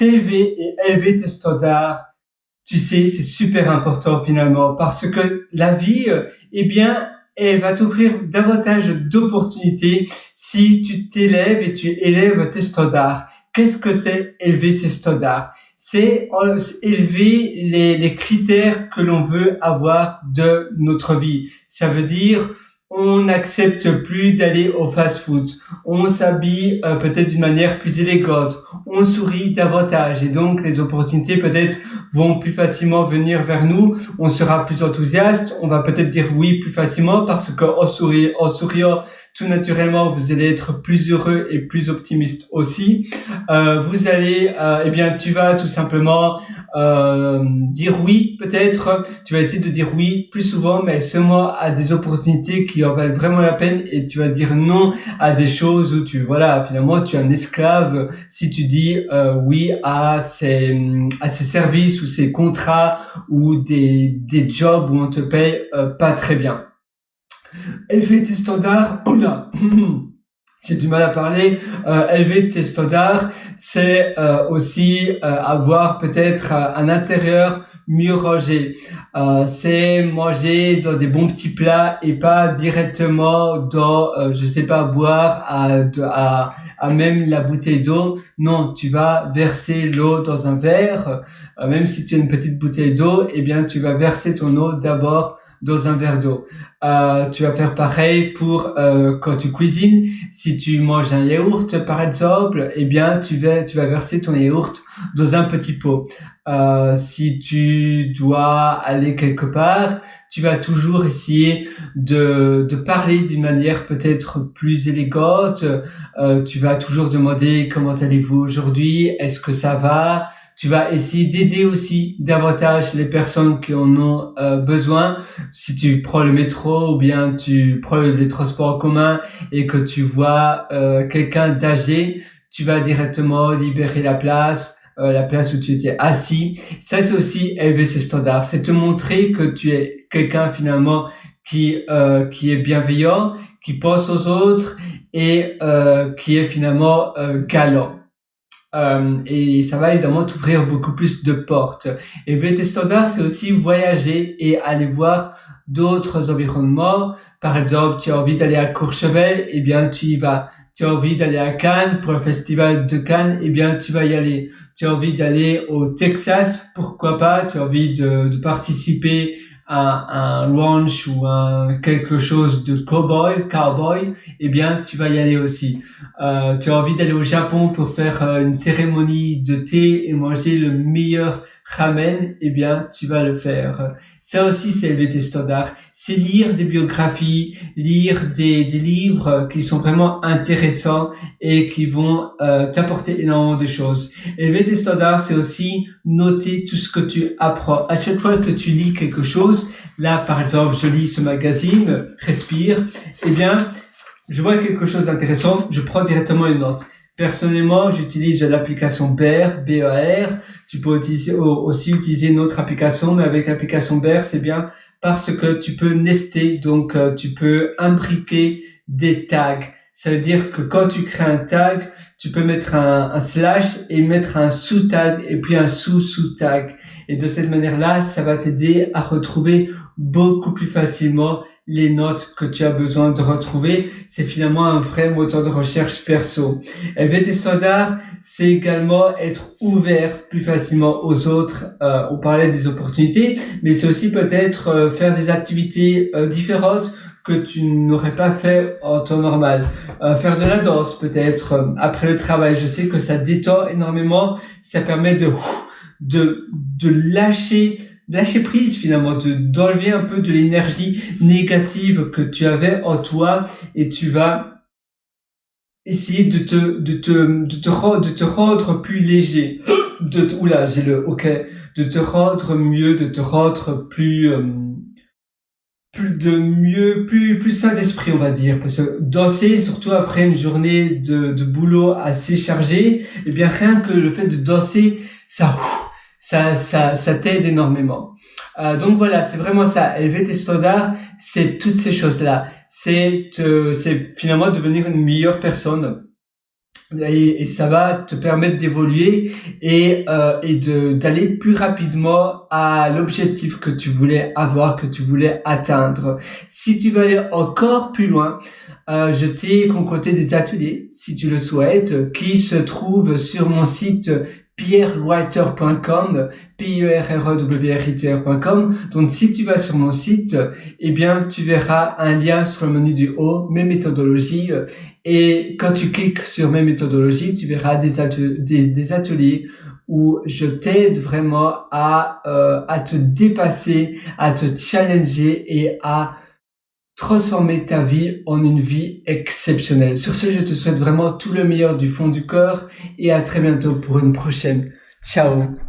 t'élever et élever tes standards, tu sais, c'est super important finalement parce que la vie, eh bien, elle va t'offrir davantage d'opportunités si tu t'élèves et tu élèves tes standards. Qu'est-ce que c'est élever ses standards? C'est élever les critères que l'on veut avoir de notre vie. Ça veut dire on n'accepte plus d'aller au fast-food. On s'habille peut-être d'une manière plus élégante. On sourit davantage et donc les opportunités peut-être vont plus facilement venir vers nous. On sera plus enthousiaste. On va peut-être dire oui plus facilement parce qu'en souriant, tout naturellement, vous allez être plus heureux et plus optimiste aussi. Vous allez, eh bien, tu vas tout simplement dire oui peut-être. Tu vas essayer de dire oui plus souvent, mais seulement à des opportunités qui en valent vraiment la peine, et tu vas dire non à des choses où finalement tu es un esclave si tu dis oui à ces services ou ces contrats ou des jobs où on te paye pas très bien. Élever tes standards, oula, j'ai du mal à parler. Élever tes standards, c'est aussi avoir peut-être un intérieur mieux rangé. C'est manger dans des bons petits plats et pas directement dans, je sais pas, boire à même la bouteille d'eau. Non, tu vas verser l'eau dans un verre. Même si tu as une petite bouteille d'eau, eh bien, tu vas verser ton eau d'abord dans un verre d'eau. Tu vas faire pareil pour quand tu cuisines. Si tu manges un yaourt par exemple, eh bien tu vas verser ton yaourt dans un petit pot. Si tu dois aller quelque part, tu vas toujours essayer de parler d'une manière peut-être plus élégante. Tu vas toujours demander comment allez-vous aujourd'hui, est-ce que ça va? Tu vas essayer d'aider aussi davantage les personnes qui en ont besoin. Si tu prends le métro ou bien tu prends les transports en commun et que tu vois quelqu'un d'âgé, tu vas directement libérer la place où tu étais assis. Ça, c'est aussi élever ses standards. C'est te montrer que tu es quelqu'un finalement qui est bienveillant, qui pense aux autres et qui est finalement galant. Et ça va évidemment t'ouvrir beaucoup plus de portes. Élever tes standards, c'est aussi voyager et aller voir d'autres environnements. Par exemple, tu as envie d'aller à Courchevel, eh bien tu y vas. Tu as envie d'aller à Cannes pour le festival de Cannes, eh bien tu vas y aller. Tu as envie d'aller au Texas, pourquoi pas. Tu as envie de participer à un ranch ou quelque chose de cowboy, eh bien tu vas y aller aussi. Tu as envie d'aller au Japon pour faire une cérémonie de thé et manger le meilleur ramen, eh bien, tu vas le faire. Ça aussi, c'est élever tes standards. C'est lire des biographies, lire des livres qui sont vraiment intéressants et qui vont t'apporter énormément de choses. Élever tes standards, c'est aussi noter tout ce que tu apprends. À chaque fois que tu lis quelque chose, là, par exemple, je lis ce magazine, Respire, eh bien, je vois quelque chose d'intéressant, je prends directement une note. Personnellement, j'utilise l'application Bear, B-E-R. Tu peux aussi utiliser une autre application, mais avec l'application Bear, c'est bien parce que tu peux nester, donc tu peux imbriquer des tags. Ça veut dire que quand tu crées un tag, tu peux mettre un slash et mettre un sous-tag et puis un sous-sous-tag. Et de cette manière-là, ça va t'aider à retrouver beaucoup plus facilement les notes que tu as besoin de retrouver. C'est finalement un vrai moteur de recherche perso. Élever tes standards, c'est également être ouvert plus facilement aux autres. On parlait des opportunités, mais c'est aussi peut-être faire des activités différentes que tu n'aurais pas fait en temps normal. Faire de la danse peut-être après le travail. Je sais que ça détend énormément. Ça permet de lâcher prise finalement, d'enlever un peu de l'énergie négative que tu avais en toi, et tu vas essayer de te rendre plus léger, de te rendre mieux, de te rendre plus sain d'esprit, on va dire, parce que danser, surtout après une journée de boulot assez chargée, eh bien rien que le fait de danser, ça t'aide énormément. Donc voilà, c'est vraiment ça. Élever tes standards, c'est toutes ces choses-là. C'est finalement devenir une meilleure personne. et ça va te permettre d'évoluer et d'aller plus rapidement à l'objectif que tu voulais avoir, que tu voulais atteindre. Si tu veux aller encore plus loin, je t'ai concocté des ateliers, si tu le souhaites, qui se trouvent sur mon site pierrewriter.com, pierrewriter.com. Donc, si tu vas sur mon site, eh bien, tu verras un lien sur le menu du haut, mes méthodologies. Et quand tu cliques sur mes méthodologies, tu verras des ateliers où je t'aide vraiment à te dépasser, à te challenger et à transformer ta vie en une vie exceptionnelle. Sur ce, je te souhaite vraiment tout le meilleur du fond du cœur et à très bientôt pour une prochaine. Ciao!